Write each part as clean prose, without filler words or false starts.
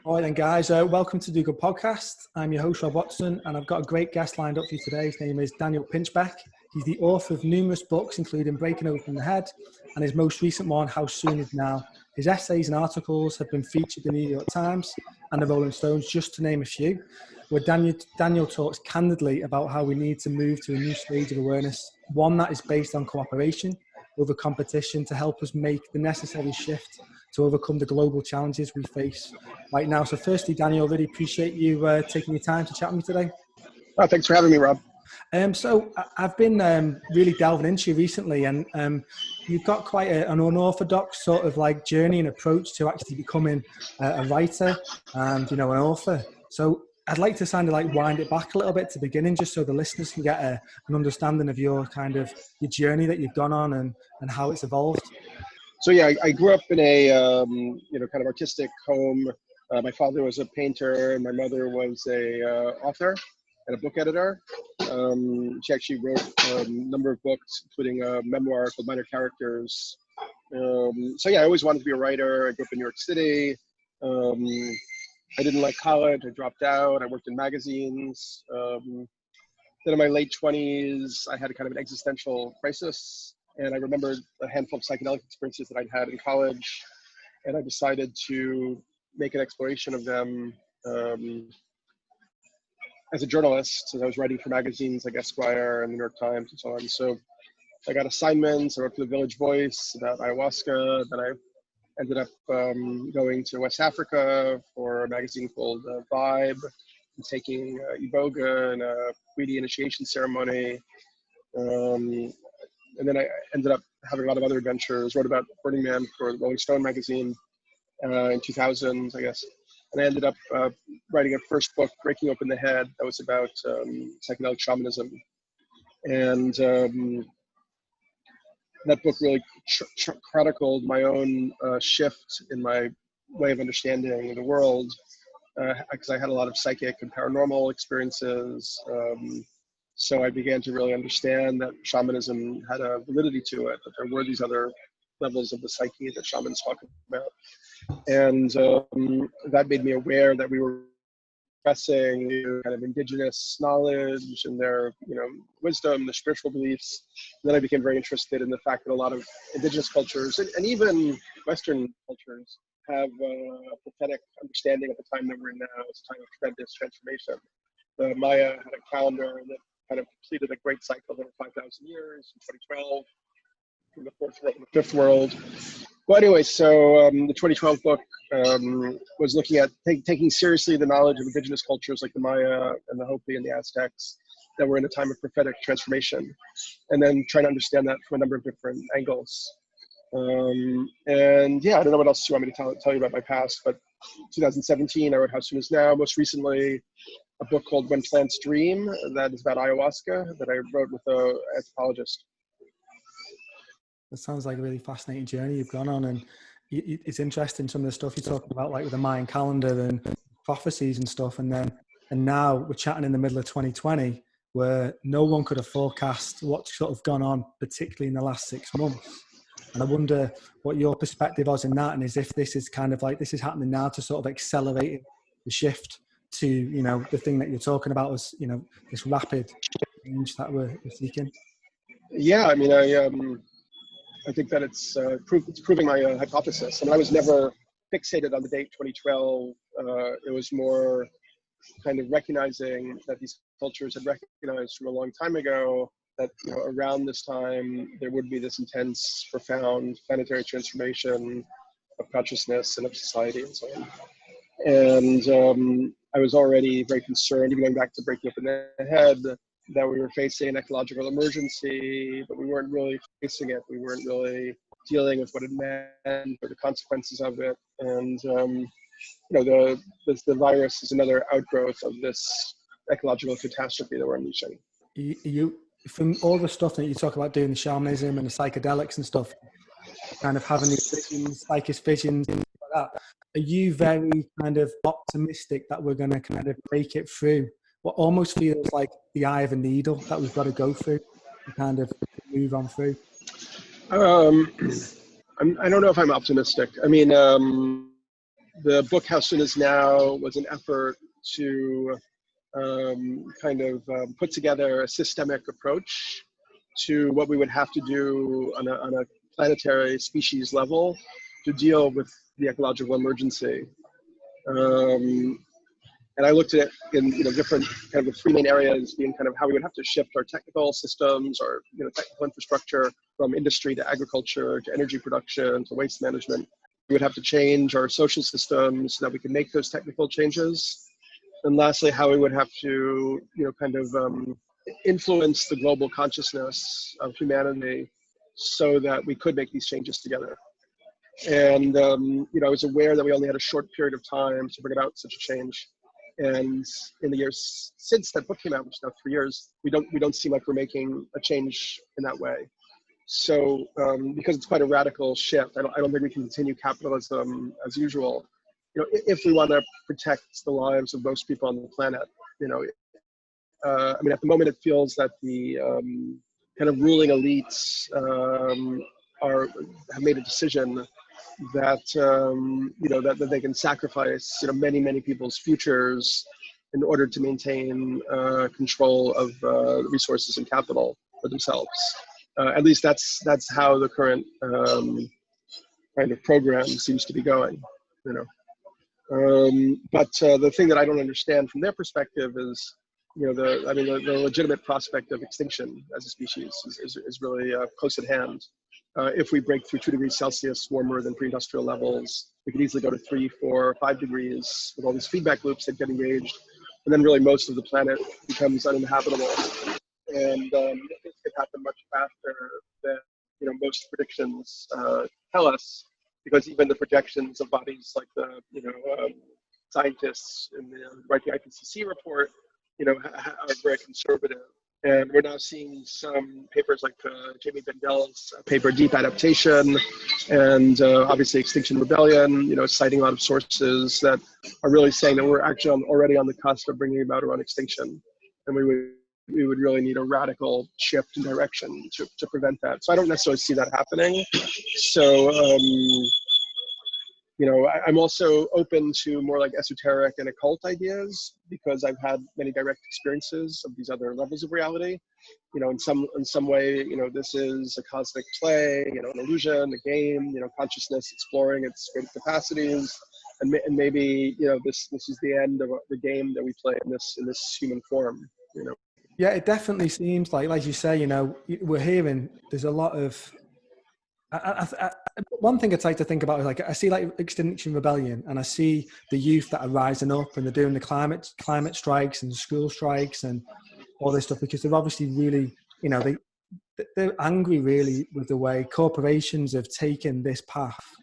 All right then, guys, welcome to the Good Podcast. I'm your host, Rob Watson, and I've got a great guest lined up for you today. His name is Danielpinchbeck. He's the author of numerous books, including Breaking Open the Head, and his most recent one, How Soon Is Now. His essays and articles have been featured in the New York Times and the Rolling Stones, just to name a few, where Daniel talks candidly about how we need to move to a new stage of awareness, one that is based on cooperation over competition to help us make the necessary shift to overcome the global challenges we face right now. So firstly, Daniel, really appreciate you taking your time to chat with me today. Oh, thanks for having me, Rob. So I've been really delving into you recently, and you've got quite an unorthodox sort of like journey and approach to actually becoming a writer and, you know, an author. So I'd like to kind of like wind it back a little bit to the beginning, just so the listeners can get an understanding of your journey that you've gone on and how it's evolved. So yeah, I grew up in a kind of artistic home. My father was a painter, and my mother was a author and a book editor. She actually wrote a number of books, including a memoir called Minor Characters. So yeah, I always wanted to be a writer. I grew up in New York City. I didn't like college. I dropped out. I worked in magazines. Then in my late 20s, I had a kind of an existential crisis. And I remembered a handful of psychedelic experiences that I'd had in college. And I decided to make an exploration of them as a journalist. So I was writing for magazines like Esquire and the New York Times and so on. So I got assignments. I wrote for the Village Voice about ayahuasca. Then I ended up going to West Africa for a magazine called Vibe, and taking iboga and a Weedy initiation ceremony. And then I ended up having a lot of other adventures, wrote about Burning Man for the Rolling Stone magazine in 2000, I guess. And I ended up writing a first book, Breaking Open the Head, that was about psychedelic shamanism. And that book really chronicled my own shift in my way of understanding the world, because I had a lot of psychic and paranormal experiences. So I began to really understand that shamanism had a validity to it, that there were these other levels of the psyche that shamans talk about. And that made me aware that we were expressing kind of indigenous knowledge and their, wisdom, their spiritual beliefs. And then I became very interested in the fact that a lot of indigenous cultures and even Western cultures have a prophetic understanding at the time that we're in now. It's a time of tremendous transformation. The Maya had a calendar that kind of completed a great cycle over 5,000 years in 2012, from the fourth world to the fifth world. Well, anyway, so the 2012 book was looking at taking seriously the knowledge of indigenous cultures like the Maya and the Hopi and the Aztecs that were in a time of prophetic transformation, and then trying to understand that from a number of different angles. And yeah, I don't know what else you want me to tell you about my past, but 2017, I wrote How Soon Is Now. Most recently, a book called When Plants Dream, that is about ayahuasca, that I wrote with an anthropologist. That sounds like a really fascinating journey you've gone on, and it's interesting some of the stuff you're talking about, like with the Mayan calendar and prophecies and stuff, and now we're chatting in the middle of 2020, where no one could have forecast what's sort of gone on, particularly in the last 6 months. And I wonder what your perspective was in that, and as if this is kind of like, this is happening now to sort of accelerate the shift to, the thing that you're talking about was, this rapid change that we're seeking. Yeah, I mean, I think that it's proving my hypothesis. I mean, I was never fixated on the date 2012. It was more kind of recognizing that these cultures had recognized from a long time ago that around this time there would be this intense, profound planetary transformation of consciousness and of society and so on. And I was already very concerned, even going back to Breaking Open the Head, that we were facing an ecological emergency, but we weren't really facing it. We weren't really dealing with what it meant or the consequences of it. And the virus is another outgrowth of this ecological catastrophe that we're unleashing. You, from all the stuff that you talk about doing, the shamanism and the psychedelics and stuff, kind of having these visions, psychic visions, like that, are you very kind of optimistic that we're going to kind of break it through what almost feels like the eye of a needle that we've got to go through to kind of move on through? I don't know if I'm optimistic. I mean, the book How Soon Is Now was an effort to put together a systemic approach to what we would have to do on a planetary species level to deal with the ecological emergency. And I looked at it in different kind of the three main areas, being kind of how we would have to shift our technical systems, our technical infrastructure from industry to agriculture to energy production to waste management. We would have to change our social systems so that we could make those technical changes. And lastly, how we would have to influence the global consciousness of humanity so that we could make these changes together. And I was aware that we only had a short period of time to bring about such a change. And in the years since that book came out, which is now 3 years, we don't seem like we're making a change in that way. So because it's quite a radical shift, I don't think we can continue capitalism as usual. If we want to protect the lives of most people on the planet, at the moment it feels that the kind of ruling elites have made a decision that that they can sacrifice many people's futures in order to maintain control of resources and capital for themselves. At least that's how the current kind of program seems to be going. But the thing that I don't understand from their perspective is the legitimate prospect of extinction as a species is really close at hand. If we break through 2 degrees Celsius warmer than pre-industrial levels, we could easily go to 3, 4, 5 degrees with all these feedback loops that get engaged. And then really most of the planet becomes uninhabitable. And it could happen much faster than most predictions tell us, because even the projections of bodies like the scientists in the writing IPCC report are very conservative. And we're now seeing some papers like Jamie Bendel's paper, Deep Adaptation, and obviously Extinction Rebellion, citing a lot of sources that are really saying that we're actually already on the cusp of bringing about our own extinction. And we would really need a radical shift in direction to prevent that. So I don't necessarily see that happening. So, I'm also open to more like esoteric and occult ideas because I've had many direct experiences of these other levels of reality. In some way, this is a cosmic play, an illusion, a game, consciousness exploring its great capacities, and maybe this is the end of the game that we play in this human form. Yeah, it definitely seems like you say. We're hearing there's a lot of. One thing I'd like to think about is I see Extinction Rebellion, and I see the youth that are rising up and they're doing the climate strikes and school strikes and all this stuff because they're obviously really, they're angry really with the way corporations have taken this path,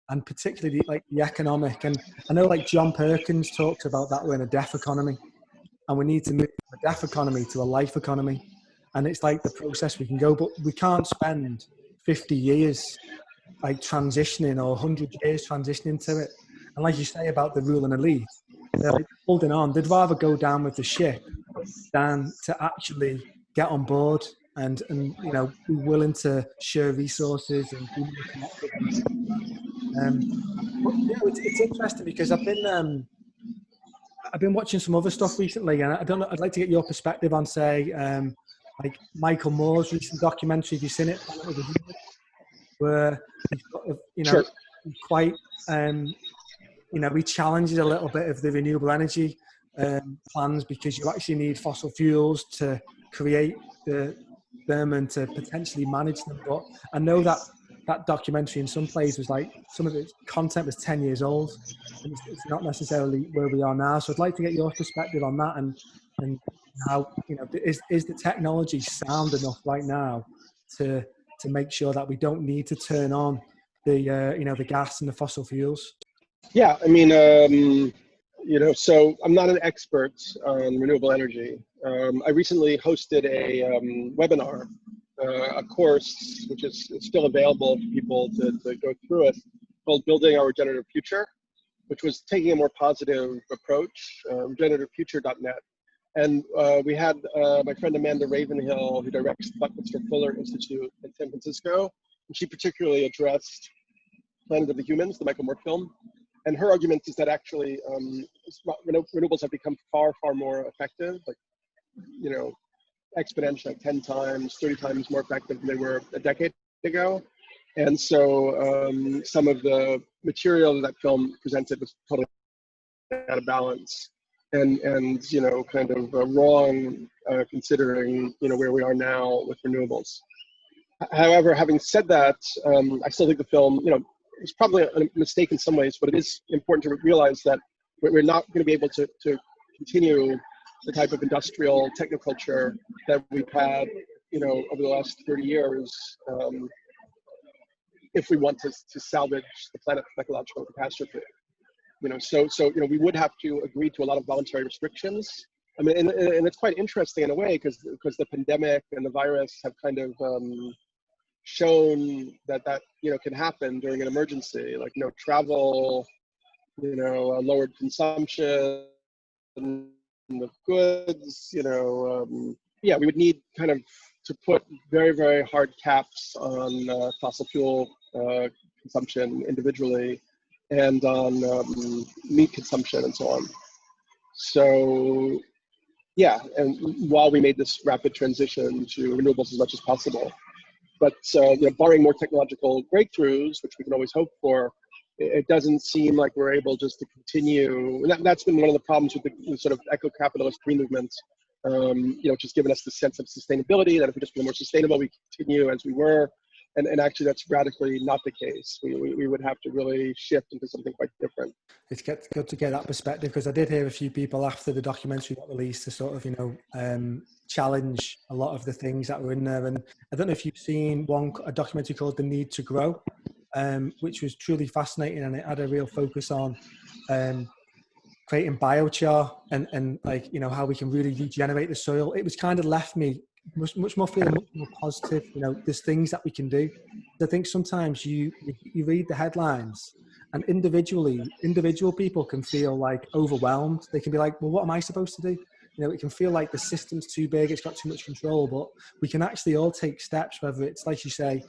and particularly the economic. And I know John Perkins talks about that we're in a death economy, and we need to move from a death economy to a life economy. And it's the process we can go, but we can't spend 50 years transitioning or 100 years transitioning to it. And like you say about the ruling elite, they're holding on. They'd rather go down with the ship than to actually get on board and be willing to share resources and be more connected. But it's interesting because I've been watching some other stuff recently, and I don't know. I'd like to get your perspective on, say, Michael Moore's recent documentary. Have you seen it? Where he's Sure. Quite he challenges a little bit of the renewable energy plans, because you actually need fossil fuels to create them and to potentially manage them. But I know that documentary in some places was some of its content was 10 years old, and it's not necessarily where we are now. So I'd like to get your perspective on that, and how is the technology sound enough right now to make sure that we don't need to turn on the gas and the fossil fuels? Yeah, so I'm not an expert on renewable energy. I recently hosted a webinar, a course which is still available for people to go through it, called Building Our Regenerative Future, which was taking a more positive approach, regenerativefuture.net. And we had my friend Amanda Ravenhill, who directs the Buckminster Fuller Institute in San Francisco, and she particularly addressed Planet of the Humans, the Michael Moore film. And her argument is that actually renewables have become far, far more effective, like, exponentially, like 10 times, 30 times more effective than they were a decade ago. And so some of the material that film presented was totally out of balance and kind of wrong, considering, where we are now with renewables. However, having said that, I still think the film, it's probably a mistake in some ways, but it is important to realize that we're not going to be able to continue the type of industrial technoculture that we've had, over the last 30 years, if we want to salvage the planet from ecological catastrophe. So we would have to agree to a lot of voluntary restrictions. I mean, and it's quite interesting in a way because the pandemic and the virus have kind of shown that can happen during an emergency, like travel, lowered consumption of goods, we would need kind of to put very, very hard caps on fossil fuel consumption individually and on meat consumption and so on. So and while we made this rapid transition to renewables as much as possible. But barring more technological breakthroughs, which we can always hope for, it doesn't seem like we're able just to continue. And that's been one of the problems with the sort of eco-capitalist green movement, which has given us the sense of sustainability, that if we just become more sustainable, we continue as we were. And actually, that's radically not the case. We would have to really shift into something quite different. It's good to get that perspective, because I did hear a few people after the documentary got released to sort of, challenge a lot of the things that were in there. And I don't know if you've seen a documentary called The Need to Grow, which was truly fascinating, and it had a real focus on creating biochar and how we can really regenerate the soil. It was kind of left me much more feeling much more positive. There's things that we can do. I think sometimes you read the headlines, and individual people can feel like overwhelmed. They can be like, well, what am I supposed to do? It can feel like the system's too big, it's got too much control, but we can actually all take steps, whether it's, like you say,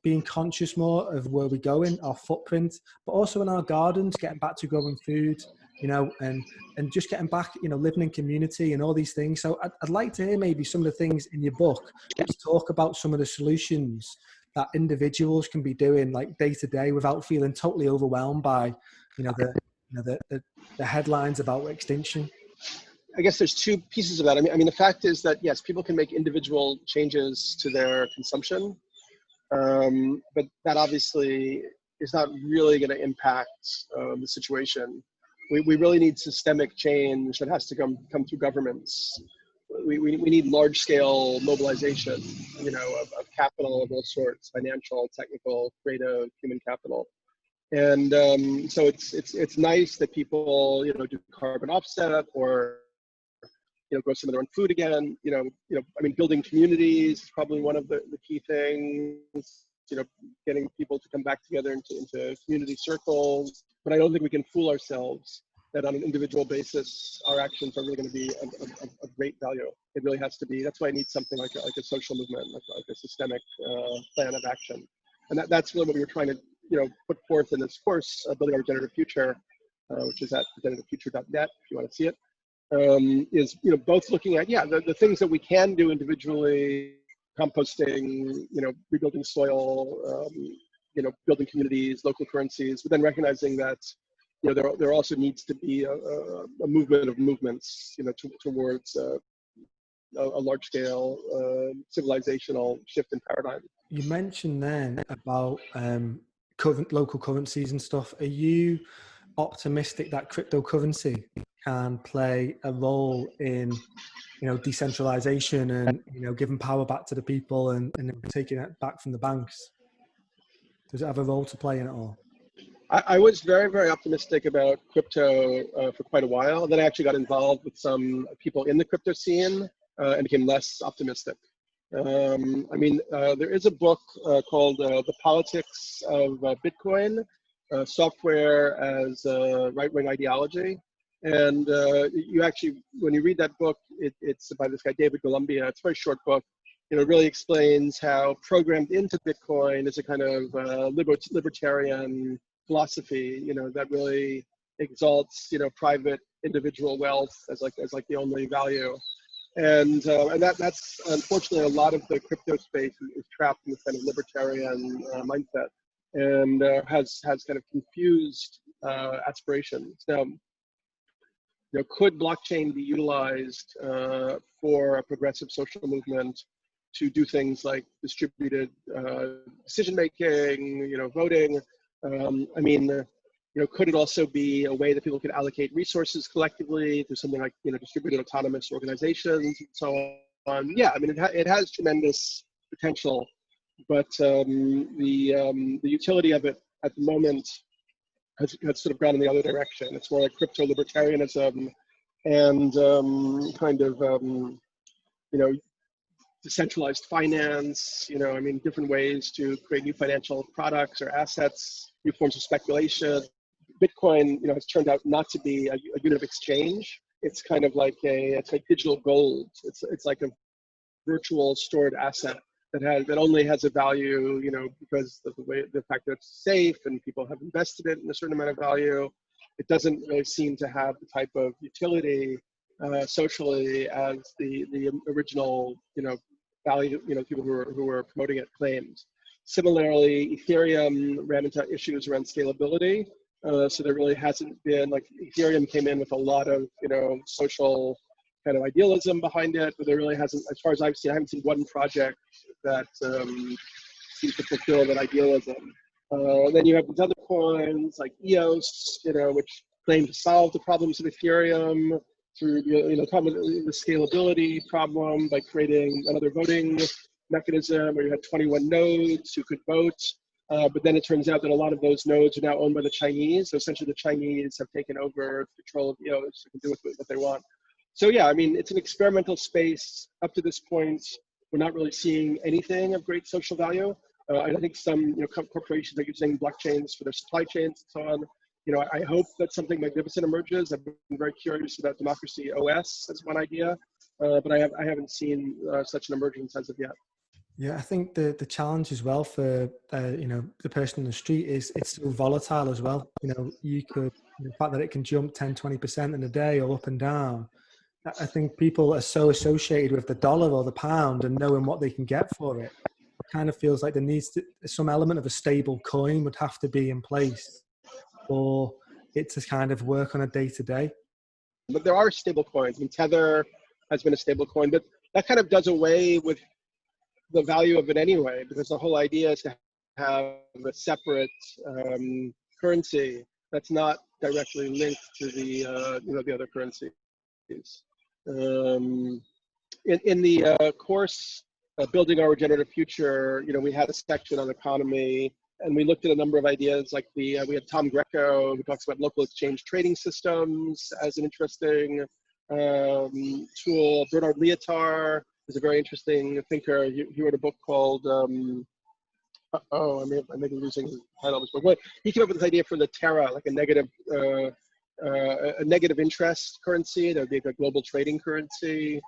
being conscious more of where we're going, our footprint, but also in our gardens, getting back to growing food, and just getting back, living in community and all these things. So I'd like to hear maybe some of the things in your book which talk about some of the solutions that individuals can be doing, like day to day, without feeling totally overwhelmed by, the headlines about extinction. I guess there's two pieces of that. I mean, the fact is that yes, people can make individual changes to their consumption, but that obviously is not really going to impact the situation. We really need systemic change that has to come through governments. We need large-scale mobilization, of capital of all sorts: financial, technical, creative, human capital. And so it's nice that people do carbon offset or grow some of their own food again. I mean, building communities is probably one of the key things. Getting people to come back together into community circles. But I don't think we can fool ourselves that on an individual basis, our actions are really going to be of great value. It really has to be. That's why I need something like a social movement, like a systemic plan of action. And that's really what we were trying to put forth in this course, Building Our Regenerative Future, which is at regenerativefuture.net if you want to see it. Is both looking at the things that we can do individually, composting, rebuilding soil, building communities, local currencies, but then recognizing that there also needs to be a movement of movements towards a large scale civilizational shift in paradigm. You mentioned then about local currencies and stuff. Are you optimistic that cryptocurrency can play a role in decentralization and giving power back to the people and taking it back from the banks? Does it have a role to play in it all? I was very, very optimistic about crypto for quite a while. Then I actually got involved with some people in the crypto scene and became less optimistic. There is a book called The Politics of Bitcoin, Software as a Right-Wing Ideology. And you actually, when you read that book, it's by this guy, David Columbia. It's a very short book. It really explains how programmed into Bitcoin is a kind of libertarian philosophy, that really exalts, private individual wealth as like the only value. And that's unfortunately a lot of the crypto space is trapped in this kind of libertarian mindset, and has kind of confused aspirations. Now, could blockchain be utilized for a progressive social movement to do things like distributed decision making, voting? I mean, could it also be a way that people could allocate resources collectively through something like, distributed autonomous organizations and so on? Yeah, I mean, it has tremendous potential, but the utility of it at the moment has sort of gone in the other direction. It's more like crypto libertarianism and kind of, decentralized finance, different ways to create new financial products or assets, new forms of speculation. Bitcoin, has turned out not to be a unit of exchange. It's kind of like it's like digital gold. It's like a virtual stored asset that only has a value, because of the fact that it's safe and people have invested it in a certain amount of value. It doesn't really seem to have the type of utility socially as the original, value, people who were promoting it claimed. Similarly, Ethereum ran into issues around scalability. So there really hasn't been, like, Ethereum came in with a lot of, social kind of idealism behind it, but there really hasn't, as far as I've seen, I haven't seen one project that seems to fulfill that idealism. Then you have these other coins like EOS, which claim to solve the problems of Ethereum through, the scalability problem by creating another voting mechanism where you had 21 nodes who could vote. But then it turns out that a lot of those nodes are now owned by the Chinese. So essentially the Chinese have taken over control of EOS, they can do with it what they want. So yeah, I mean, it's an experimental space. Up to this point, we're not really seeing anything of great social value. And I think some corporations are using blockchains for their supply chains and so on. I hope that something magnificent emerges. I've been very curious about Democracy OS as one idea, but I haven't seen such an emergence as of yet. Yeah, I think the challenge as well for the person on the street is it's so volatile as well. You could, the fact that it can jump 10-20% in a day or up and down. I think people are so associated with the dollar or the pound and knowing what they can get for it. It kind of feels like there needs to, some element of a stable coin would have to be in place for it to kind of work on a day to day. But there are stable coins. I mean, Tether has been a stable coin, but that kind of does away with the value of it anyway, because the whole idea is to have a separate currency that's not directly linked to the the other currencies. In the course Building Our Regenerative Future, we had a section on economy, and we looked at a number of ideas. Like we had Tom Greco, who talks about local exchange trading systems as an interesting tool. Bernard Lietaer is a very interesting thinker. He wrote a book called I may be losing the title of this book. But he came up with this idea for the Terra, like a negative interest currency. That would be like a global trading currency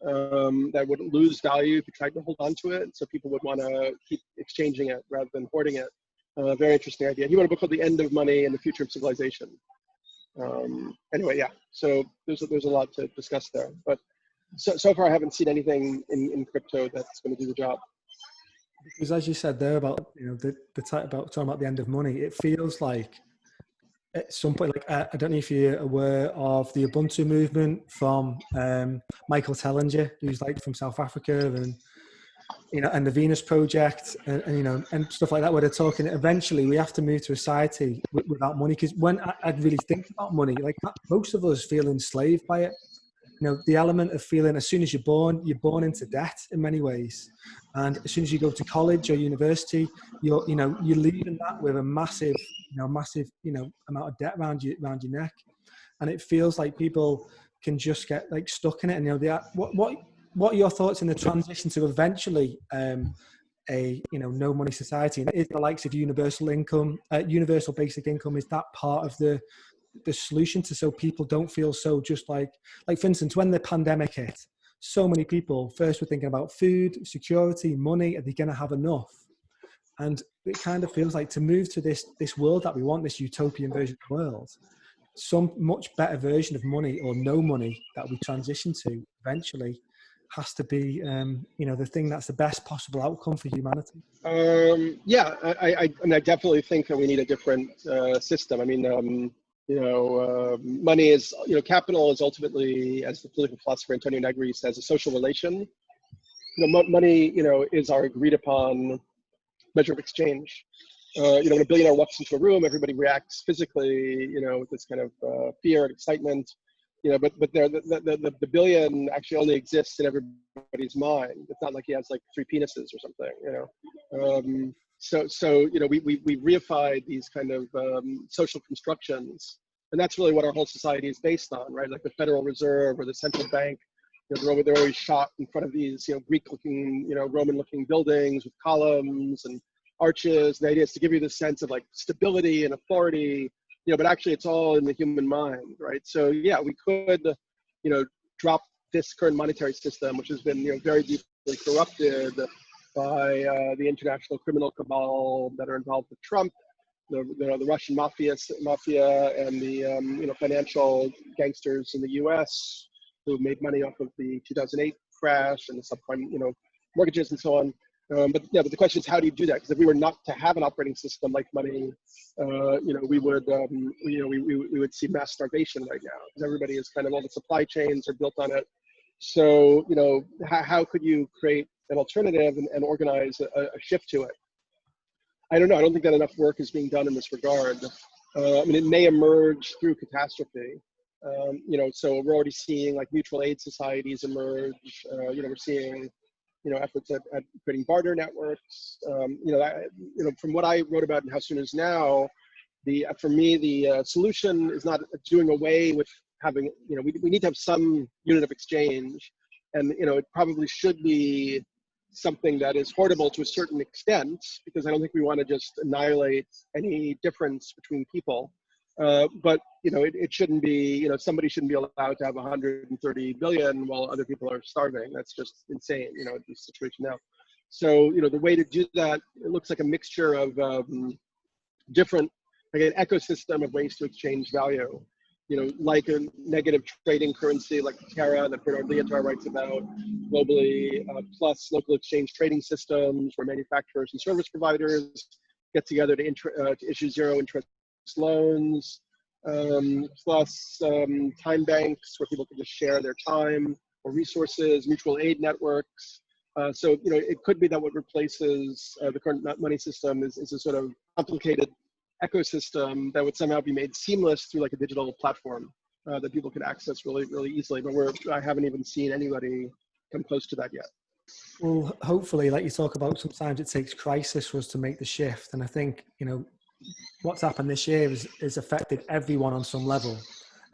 that would lose value if you tried to hold on to it. So people would want to keep exchanging it rather than hoarding it. Very interesting idea. He wrote a book called The End of Money and the Future of Civilization. Anyway, yeah. So there's a lot to discuss there. But so far, I haven't seen anything in crypto that's going to do the job. Because as you said there about about talking about the end of money, it feels like at some point, like I don't know if you're aware of the Ubuntu movement from Michael Tellinger, who's like from South Africa, and and the Venus Project, and stuff like that, where they're talking. Eventually, we have to move to a society without money. Because when I really think about money, like most of us feel enslaved by it. The element of feeling as soon as you're born into debt in many ways. And as soon as you go to college or university, you're leaving that with a massive amount of debt around your neck. And it feels like people can just get like stuck in it. And what are your thoughts in the transition to eventually a no money society? Is the likes of universal basic income, is that part of the solution so people don't feel so just like for instance, when the pandemic hit, so many people first were thinking about food security, money, are they going to have enough? And it kind of feels like to move to this world that we want, this utopian version of the world, some much better version of money or no money that we transition to eventually has to be, the thing that's the best possible outcome for humanity. Yeah, I definitely think that we need a different system. I mean, money is, capital is ultimately, as the political philosopher Antonio Negri says, a social relation. Money, is our agreed upon measure of exchange. When a billionaire walks into a room, everybody reacts physically, with this kind of fear and excitement. But the billion actually only exists in everybody's mind. It's not like he has like 3 penises or something. So we reified these kind of social constructions, and that's really what our whole society is based on, right? Like the Federal Reserve or the central bank. They're always shot in front of these, Greek-looking, Roman-looking buildings with columns and arches. The idea is to give you this sense of like stability and authority, but actually it's all in the human mind, right? So yeah, we could, drop this current monetary system, which has been, very deeply corrupted by the international criminal cabal that are involved with Trump, the Russian mafia, and the financial gangsters in the U.S. who made money off of the 2008 crash and the subprime, mortgages and so on. But the question is, how do you do that? Because if we were not to have an operating system like money, we would see mass starvation right now, because everybody is kind of, all the supply chains are built on it. So, how could you create an alternative and organize a shift to it? I don't know. I don't think that enough work is being done in this regard. It may emerge through catastrophe. So we're already seeing like mutual aid societies emerge. We're seeing, efforts at creating barter networks. From what I wrote about in How Soon Is Now, for me, the solution is not doing away with having, we need to have some unit of exchange, and, it probably should be something that is portable to a certain extent, because I don't think we want to just annihilate any difference between people. But it shouldn't be, somebody shouldn't be allowed to have 130 billion while other people are starving. That's just insane, the situation now. So, the way to do that, it looks like a mixture of different, like an ecosystem of ways to exchange value. Like a negative trading currency like Terra that Bernard Lietaer writes about globally, plus local exchange trading systems where manufacturers and service providers get together to issue zero interest loans, plus time banks where people can just share their time or resources, mutual aid networks. So, it could be that what replaces the current money system is a sort of complicated ecosystem that would somehow be made seamless through like a digital platform that people could access really, really easily. But I haven't even seen anybody come close to that yet. Well, hopefully, like you talk about, sometimes it takes crisis for us to make the shift. And I think, what's happened this year is affected everyone on some level,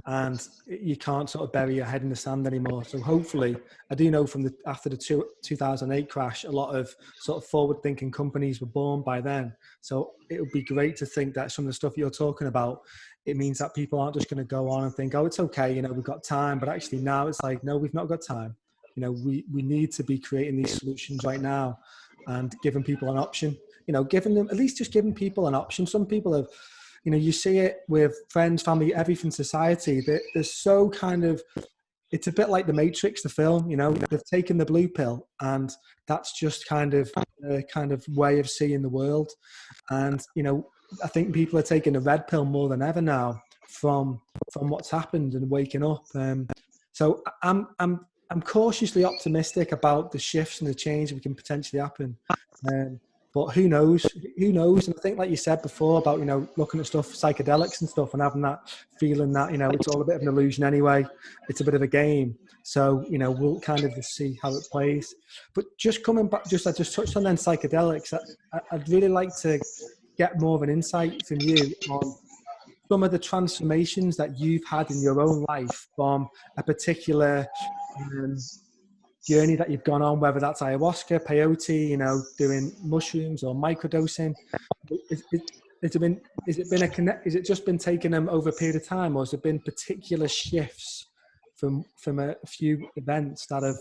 and you can't sort of bury your head in the sand anymore. So hopefully, I do know from after the 2008 crash, a lot of sort of forward-thinking companies were born by then. So it would be great to think that some of the stuff you're talking about, it means that people aren't just going to go on and think, oh, it's okay, we've got time. But actually now it's like, no, we've not got time. We need to be creating these solutions right now and giving people an option. Giving them, at least just giving people an option. Some people have, you see it with friends, family, everything, society. They're so kind of, it's a bit like The Matrix, the film, they've taken the blue pill, and that's just kind of a kind of way of seeing the world. And, I think people are taking the red pill more than ever now from what's happened and waking up. So I'm cautiously optimistic about the shifts and the change that can potentially happen. But who knows? Who knows? And I think, like you said before about, looking at stuff, psychedelics and stuff, and having that feeling that, it's all a bit of an illusion anyway. It's a bit of a game. So, we'll kind of just see how it plays. But just coming back, I just touched on then psychedelics. I'd really like to get more of an insight from you on some of the transformations that you've had in your own life from a particular journey that you've gone on, whether that's ayahuasca, peyote, doing mushrooms or microdosing. Is it just been taking them over a period of time, or has there been particular shifts from a few events that have,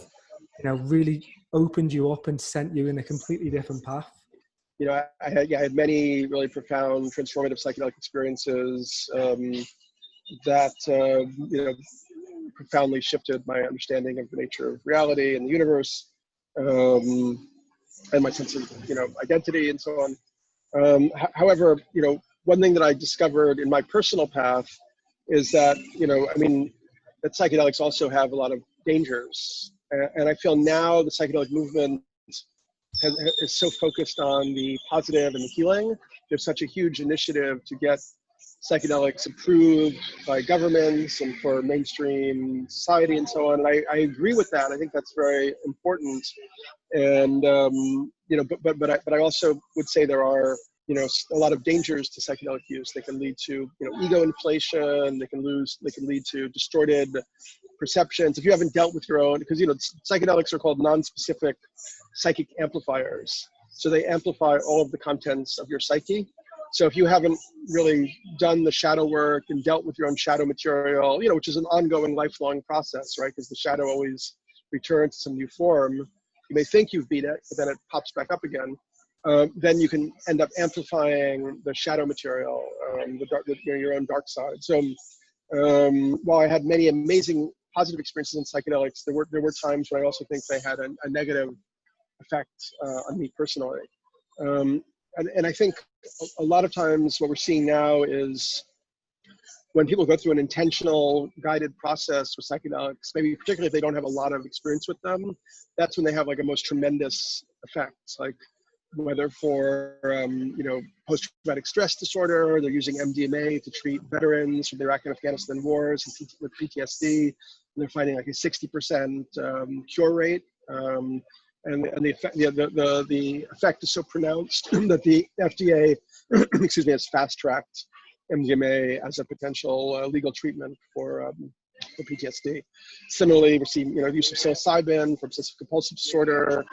really opened you up and sent you in a completely different path? I had many really profound transformative psychedelic experiences that profoundly shifted my understanding of the nature of reality and the universe, and my sense of identity and so on. However, one thing that I discovered in my personal path is that that psychedelics also have a lot of dangers, and I feel now the psychedelic movement is so focused on the positive and the healing. There's such a huge initiative to get psychedelics approved by governments and for mainstream society and so on. And I agree with that. I think that's very important. And but I also would say there are a lot of dangers to psychedelic use. They can lead to ego inflation. They can lead to distorted perceptions. If you haven't dealt with your own, because psychedelics are called non-specific psychic amplifiers. So they amplify all of the contents of your psyche. So if you haven't really done the shadow work and dealt with your own shadow material, which is an ongoing, lifelong process, right? Because the shadow always returns to some new form. You may think you've beat it, but then it pops back up again. Then you can end up amplifying the shadow material, your own dark side. So while I had many amazing positive experiences in psychedelics, there were times when I also think they had a negative effect on me personally. And I think a lot of times what we're seeing now is when people go through an intentional guided process with psychedelics, maybe particularly if they don't have a lot of experience with them, that's when they have like a most tremendous effects, like whether for post-traumatic stress disorder, they're using MDMA to treat veterans from the Iraq and Afghanistan wars with PTSD, and they're finding like a 60% cure rate. And the effect is so pronounced that the FDA, has fast-tracked MDMA as a potential legal treatment for PTSD. Similarly, we're seeing use of psilocybin for obsessive compulsive disorder,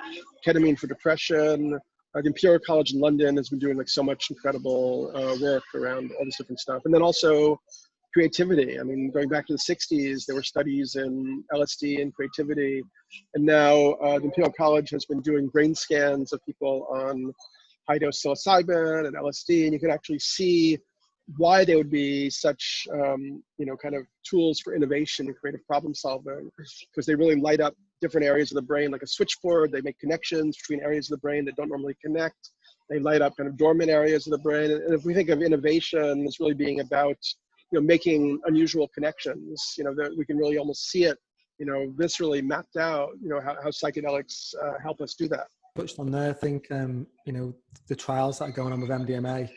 ketamine for depression. The Imperial College in London has been doing like so much incredible work around all this different stuff, and then also creativity. I mean, going back to the 60s, there were studies in LSD and creativity. And now the Imperial College has been doing brain scans of people on high-dose psilocybin and LSD, and you can actually see why they would be such, kind of tools for innovation and creative problem solving, because they really light up different areas of the brain like a switchboard. They make connections between areas of the brain that don't normally connect. They light up kind of dormant areas of the brain. And if we think of innovation as really being about making unusual connections, that we can really almost see it, viscerally mapped out, how psychedelics help us do that. Touched on there, I think, the trials that are going on with MDMA,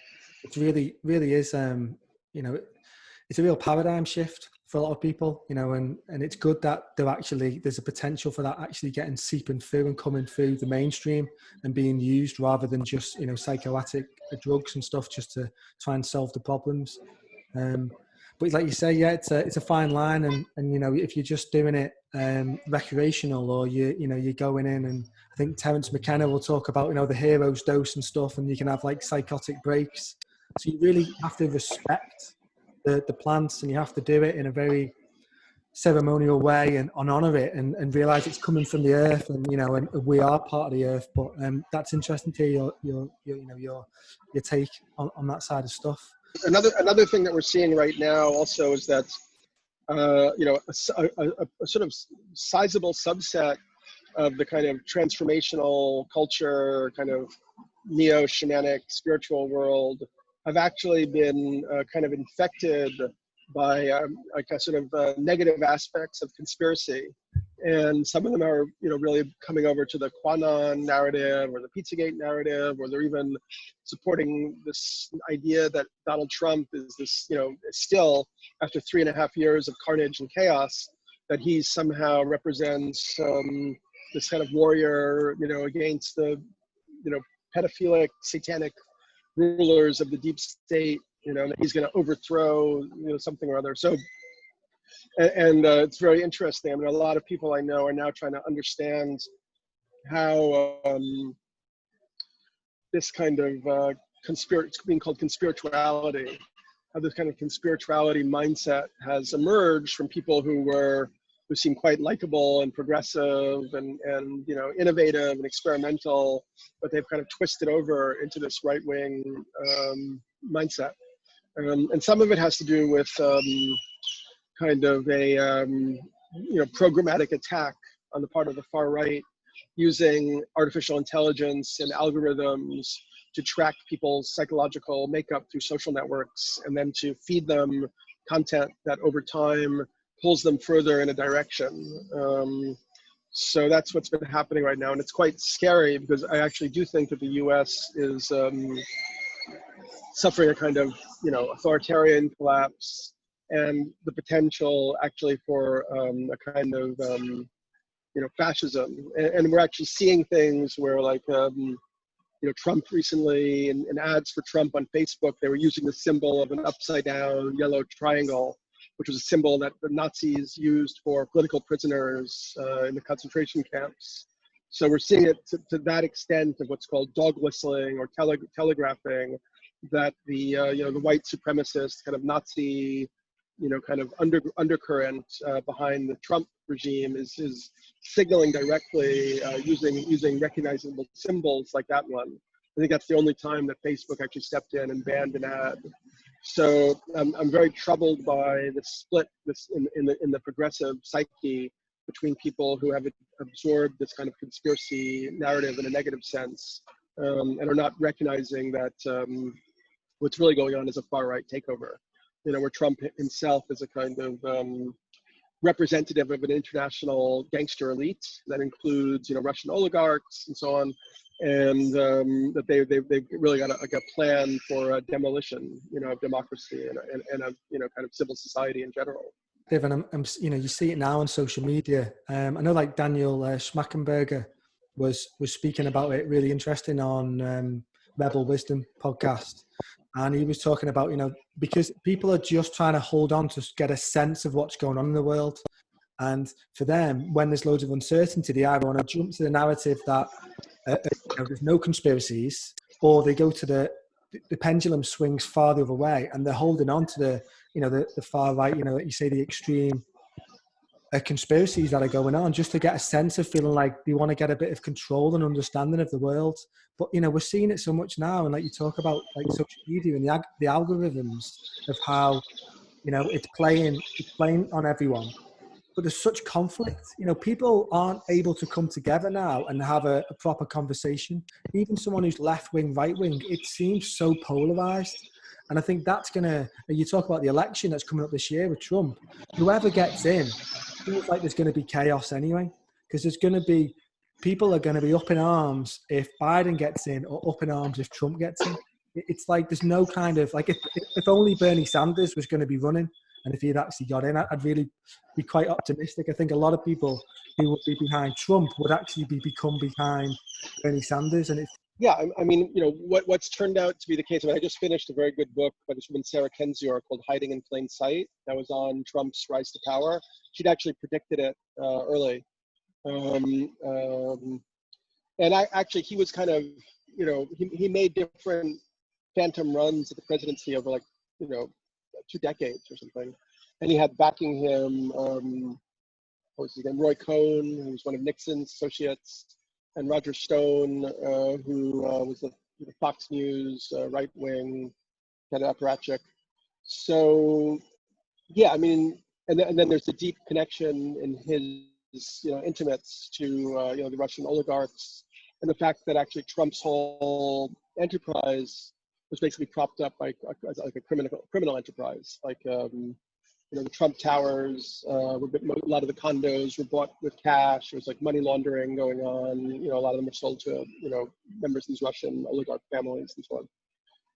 it really is, it's a real paradigm shift for a lot of people, and it's good that there's a potential for that actually seeping through and coming through the mainstream and being used rather than just, psychoactive drugs and stuff just to try and solve the problems. But like you say, yeah, it's a fine line, and if you're just doing it recreational, or you're going in, and I think Terence McKenna will talk about the hero's dose and stuff, and you can have like psychotic breaks. So you really have to respect the plants, and you have to do it in a very ceremonial way and honor it, and realize it's coming from the earth, and and we are part of the earth. But that's interesting to hear your take on that side of stuff. Another thing that we're seeing right now also is that a sort of sizable subset of the kind of transformational culture, kind of neo-shamanic spiritual world, have actually been kind of infected by like a sort of negative aspects of conspiracy. And some of them are, really coming over to the QAnon narrative or the Pizzagate narrative, or they're even supporting this idea that Donald Trump is this, still after 3.5 years of carnage and chaos, that he somehow represents this kind of warrior, against the, pedophilic, satanic rulers of the deep state, that he's going to overthrow, something or other. So. And it's very interesting. I mean, a lot of people I know are now trying to understand how this kind of it's being called conspirituality, how this kind of conspirituality mindset has emerged from people who were, who seem quite likable and progressive and innovative and experimental, but they've kind of twisted over into this right-wing mindset. And some of it has to do with kind of a programmatic attack on the part of the far right, using artificial intelligence and algorithms to track people's psychological makeup through social networks, and then to feed them content that over time pulls them further in a direction. So that's what's been happening right now. And it's quite scary, because I actually do think that the US is suffering a kind of, authoritarian collapse, and the potential actually for a kind of, fascism. And we're actually seeing things where, like, Trump recently, in ads for Trump on Facebook, they were using the symbol of an upside down yellow triangle, which was a symbol that the Nazis used for political prisoners in the concentration camps. So we're seeing it to that extent of what's called dog whistling or telegraphing, that the the white supremacist kind of Nazi kind of undercurrent behind the Trump regime is signaling directly using recognizable symbols like that one. I think that's the only time that Facebook actually stepped in and banned an ad. So I'm very troubled by the split in the progressive psyche between people who have absorbed this kind of conspiracy narrative in a negative sense, and are not recognizing that what's really going on is a far right takeover. Where Trump himself is a kind of representative of an international gangster elite that includes, Russian oligarchs and so on, and that they've really got a plan for a demolition, of democracy and a kind of civil society in general. And you see it now on social media. I know, like, Daniel Schmackenberger was speaking about it, really interesting, on Rebel Wisdom podcast. And he was talking about, because people are just trying to hold on to get a sense of what's going on in the world. And for them, when there's loads of uncertainty, they either want to jump to the narrative that there's no conspiracies, or they go to the pendulum swings far the other way, and they're holding on to the far right, you say the extreme conspiracies that are going on, just to get a sense of feeling like they want to get a bit of control and understanding of the world. But we're seeing it so much now, and like you talk about, like, social media and the algorithms of how it's playing on everyone. But there's such conflict. People aren't able to come together now and have a proper conversation. Even someone who's left wing, right wing, it seems so polarized. And I think that's you talk about the election that's coming up this year with Trump. Whoever gets in, feels like there's going to be chaos anyway, because people are going to be up in arms if Biden gets in, or up in arms if Trump gets in. It's like there's no kind of, like, if only Bernie Sanders was going to be running, and if he had actually got in, I'd really be quite optimistic. I think a lot of people who would be behind Trump would actually become behind Bernie Sanders. And yeah, I mean, what's turned out to be the case. I just finished a very good book by this woman, Sarah Kendzior, called Hiding in Plain Sight, that was on Trump's rise to power. She'd actually predicted it early. And he was kind of, he made different phantom runs at the presidency over, like, 2 decades or something. And he had backing him, what was his name, Roy Cohn, who was one of Nixon's associates, and Roger Stone, who was the Fox News right-wing kind of apparatchik. So, yeah, I mean, and then there's the deep connection in his, intimates to, the Russian oligarchs, and the fact that actually Trump's whole enterprise was basically propped up by like a criminal enterprise, like the Trump Towers. A lot of the condos were bought with cash. There was like money laundering going on. A lot of them were sold to members of these Russian oligarch families and so on.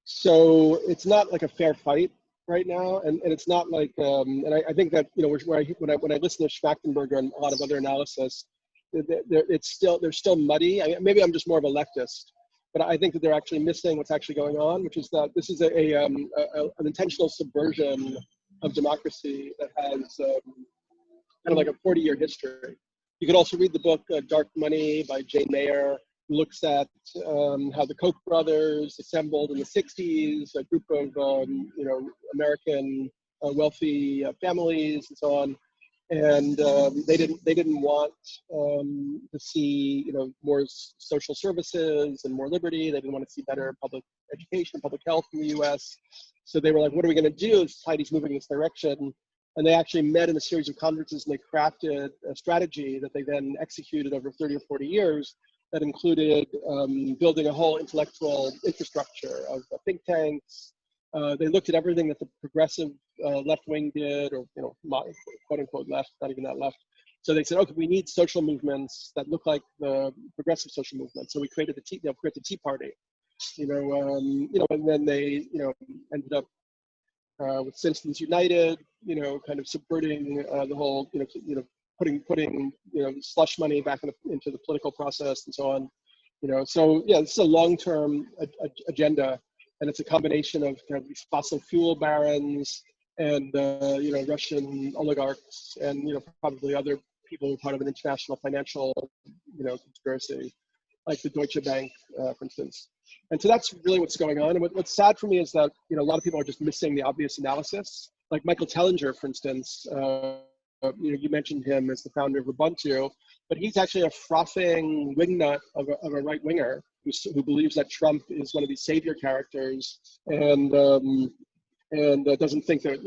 So it's not like a fair fight right now, and it's not like and I think that when I listen to Schmachtenberger and a lot of other analysis, they're still muddy. Maybe I'm just more of a leftist, but I think that they're actually missing what's actually going on, which is that this is an intentional subversion of democracy that has kind of like a 40-year history. You could also read the book Dark Money by Jane Mayer, who looks at how the Koch brothers assembled in the 60s, a group of American wealthy families and so on, and they didn't want to see more social services and more liberty. They didn't want to see better public education, public health in the U.S. So they were like, what are we going to do? Society's moving in this direction. And they actually met in a series of conferences, and they crafted a strategy that they then executed over 30 or 40 years that included building a whole intellectual infrastructure of think tanks. They looked at everything that the progressive left wing did, or quote unquote left, not even that left. So they said, okay, we need social movements that look like the progressive social movement. So we created the Tea Party, and then they ended up with Citizens United, kind of subverting the whole, putting slush money back into the political process and so on. So yeah, this is a long-term agenda, and it's a combination of kind of these fossil fuel barons and Russian oligarchs and probably other people who are part of an international financial conspiracy, like the Deutsche Bank, for instance. And so that's really what's going on. And what's sad for me is that a lot of people are just missing the obvious analysis. Like Michael Tellinger, for instance, you mentioned him as the founder of Ubuntu, but he's actually a frothing wingnut of a right winger who believes that Trump is one of these savior characters, and doesn't think that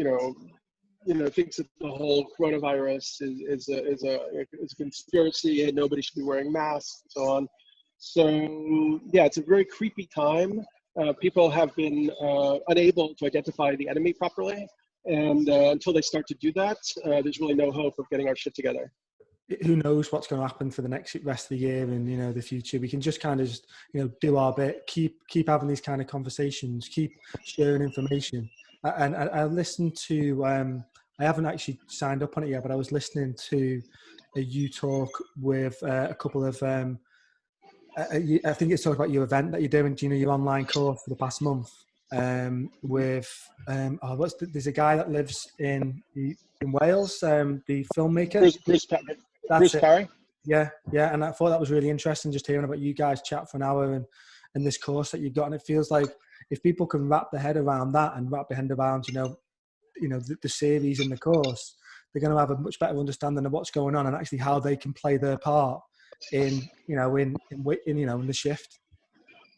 thinks that the whole coronavirus is a conspiracy and nobody should be wearing masks and so on. So yeah, it's a very creepy time. People have been unable to identify the enemy properly, and until they start to do that, there's really no hope of getting our shit together. Who knows what's going to happen for the rest of the year and the future. We can just kind of do our bit, keep having these kind of conversations, keep sharing information. And I listened to I haven't actually signed up on it yet, but I was listening to a you talk with a couple of I think it's talking about your event that you're doing, your online course for the past month, with there's a guy that lives in Wales, the filmmaker. Bruce Parry. Yeah, and I thought that was really interesting, just hearing about you guys chat for an hour and this course that you've got. And it feels like if people can wrap their head around that and wrap their head around, the series in the course, they're going to have a much better understanding of what's going on and actually how they can play their part in the shift.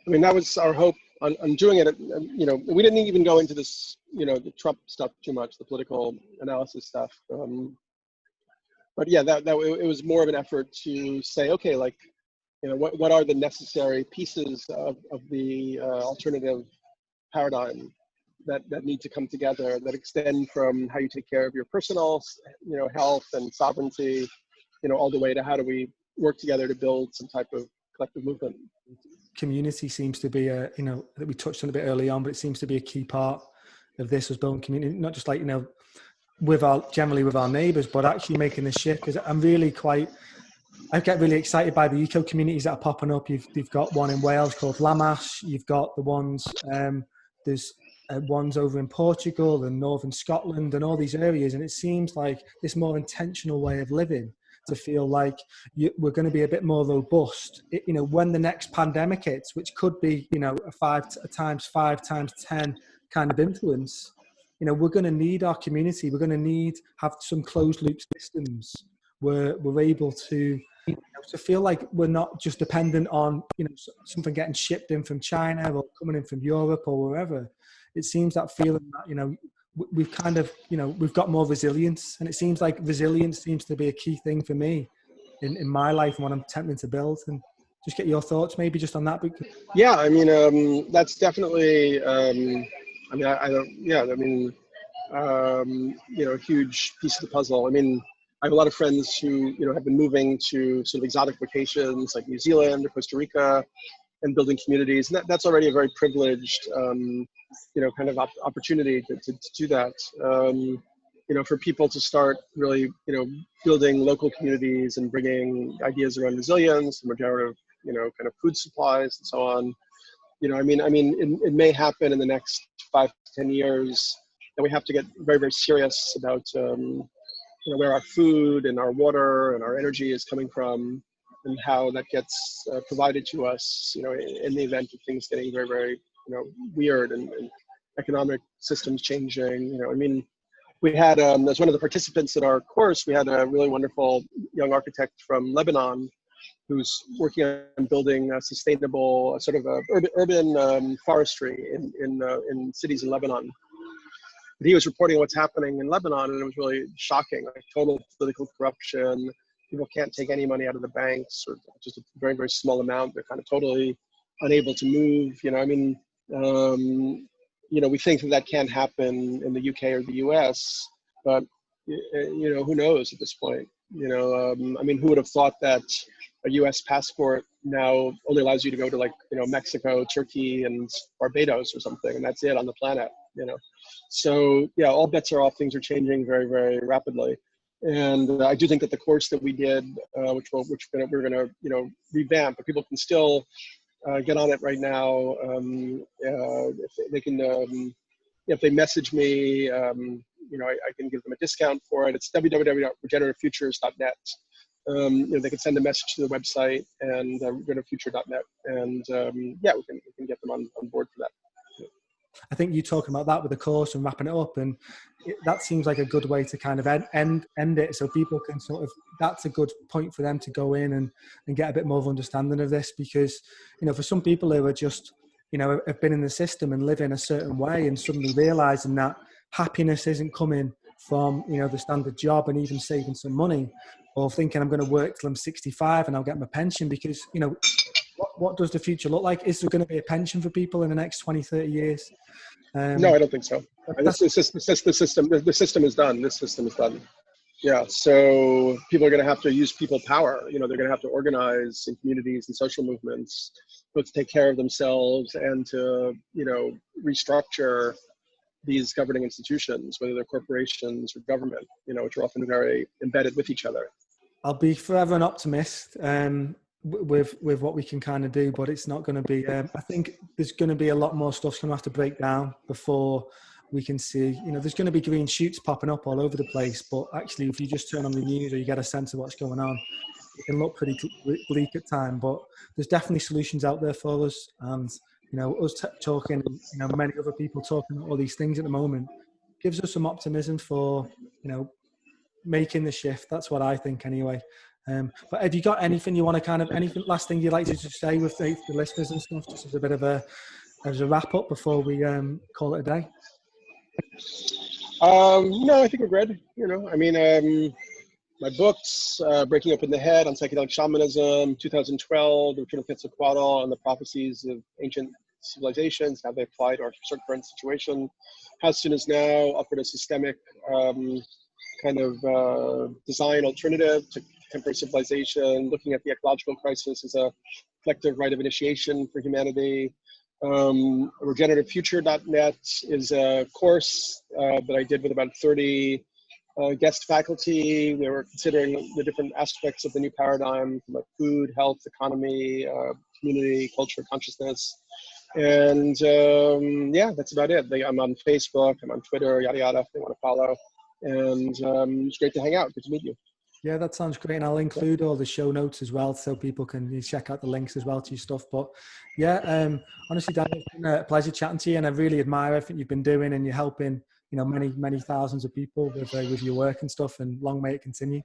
I mean, that was our hope on doing it. We didn't even go into this, the Trump stuff too much, the political analysis stuff. But yeah, that it was more of an effort to say, okay, like, what are the necessary pieces of the alternative paradigm that need to come together, that extend from how you take care of your personal, health and sovereignty, all the way to how do we work together to build some type of collective movement. Community seems to be that we touched on a bit early on, but it seems to be a key part of this, was building community, not just like, with our neighbours, but actually making the shift. Because I get really excited by the eco communities that are popping up. You've got one in Wales called Lamash. You've got the ones, there's ones over in Portugal and northern Scotland and all these areas. And it seems like this more intentional way of living, to feel like we're going to be a bit more robust, when the next pandemic hits, which could be, a 5 times 10 kind of influence. We're going to need our community. We're going to have some closed loop systems where we're able to feel like we're not just dependent on, something getting shipped in from China or coming in from Europe or wherever. It seems that feeling that, we've kind of, we've got more resilience, and it seems like resilience seems to be a key thing for me in my life and what I'm attempting to build. And just get your thoughts maybe just on that. Yeah, I mean, that's definitely, a huge piece of the puzzle. I mean, I have a lot of friends who, have been moving to sort of exotic locations like New Zealand or Costa Rica and building communities. And that's already a very privileged, kind of opportunity to do that. For people to start really, building local communities and bringing ideas around resilience and regenerative, kind of food supplies and so on. It may happen in the next 5 to 10 years that we have to get very, very serious about, where our food and our water and our energy is coming from, and how that gets provided to us, in the event of things getting very, very, weird and economic systems changing. we had, as one of the participants in our course, we had a really wonderful young architect from Lebanon who's working on building a sustainable sort of urban forestry in cities in Lebanon. But he was reporting what's happening in Lebanon, and it was really shocking, like total political corruption. People can't take any money out of the banks, or just a very, very small amount. They're kind of totally unable to move. I mean, we think that can't happen in the UK or the US, but who knows at this point? I mean, who would have thought that a US passport now only allows you to go to, like, Mexico, Turkey, and Barbados or something, and that's it on the planet, So yeah, all bets are off. Things are changing very, very rapidly. And I do think that the course that we did, which we're going to revamp, but people can still get on it right now. If they can, if they message me, I can give them a discount for it. It's www.regenerativefuture.net. They can send a message to the website and regenerativefuture.net, and yeah, we can get them on board for that. I think you talking about that with the course and wrapping it up, and that seems like a good way to kind of end it, so people can sort of, that's a good point for them to go in and get a bit more of understanding of this, because for some people who are just have been in the system and live in a certain way, and suddenly realizing that happiness isn't coming from the standard job and even saving some money, or thinking I'm going to work till I'm 65 and I'll get my pension, because what does the future look like? Is there going to be a pension for people in the next 20, 30 years? No, I don't think so. The system is done. This system is done. Yeah, so people are going to have to use people power. They're going to have to organize in communities and social movements, both to take care of themselves and to, restructure these governing institutions, whether they're corporations or government, which are often very embedded with each other. I'll be forever an optimist with what we can kind of do, but it's not going to be, I think there's going to be a lot more stuff's going to have to break down before we can see, there's going to be green shoots popping up all over the place, but actually if you just turn on the news or you get a sense of what's going on, it can look pretty bleak at times, but there's definitely solutions out there for us. And us talking, many other people talking about all these things at the moment gives us some optimism for making the shift. That's what I think anyway. But have you got anything you want to anything last thing you'd like to just say with the listeners and stuff, just as a bit of a wrap up before we call it a day? No, I think we're good. I mean, my books, Breaking Open the Head on Psychedelic Shamanism, 2012, The Return of Quetzalcoatl, and the Prophecies of Ancient Civilizations, how they apply to our current situation. How Soon Is Now, offered a systemic kind of design alternative to contemporary civilization, looking at the ecological crisis as a collective rite of initiation for humanity. Regenerativefuture.net is a course that I did with about 30 guest faculty. They were considering the different aspects of the new paradigm, like food, health, economy, community, culture, consciousness. And yeah, that's about it. I'm on Facebook, I'm on Twitter, yada, yada, if they want to follow. And it's great to hang out. Good to meet you. Yeah, that sounds great. And I'll include all the show notes as well, so people can check out the links as well to your stuff. But yeah, honestly, Daniel, it's been a pleasure chatting to you, and I really admire everything you've been doing, and you're helping, many thousands of people with your work and stuff, and long may it continue.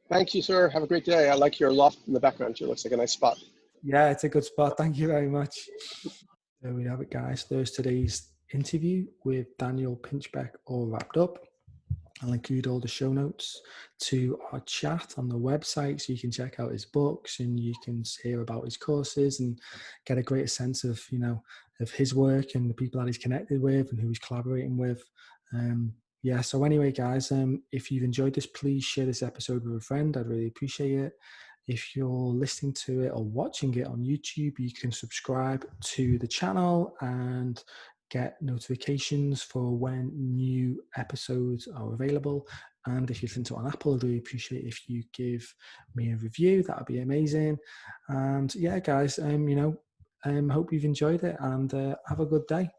Thank you, sir. Have a great day. I like your loft in the background too. It looks like a nice spot. Yeah, it's a good spot. Thank you very much. There we have it, guys. There's today's interview with Daniel Pinchbeck all wrapped up. I'll include all the show notes to our chat on the website, so you can check out his books and you can hear about his courses and get a greater sense of, of his work and the people that he's connected with and who he's collaborating with. Yeah, so anyway, guys, if you've enjoyed this, please share this episode with a friend. I'd really appreciate it. If you're listening to it or watching it on YouTube, you can subscribe to the channel and get notifications for when new episodes are available. And if you listen to it on Apple, I'd really appreciate if you give me a review. That would be amazing. And yeah, guys, hope you've enjoyed it, and have a good day.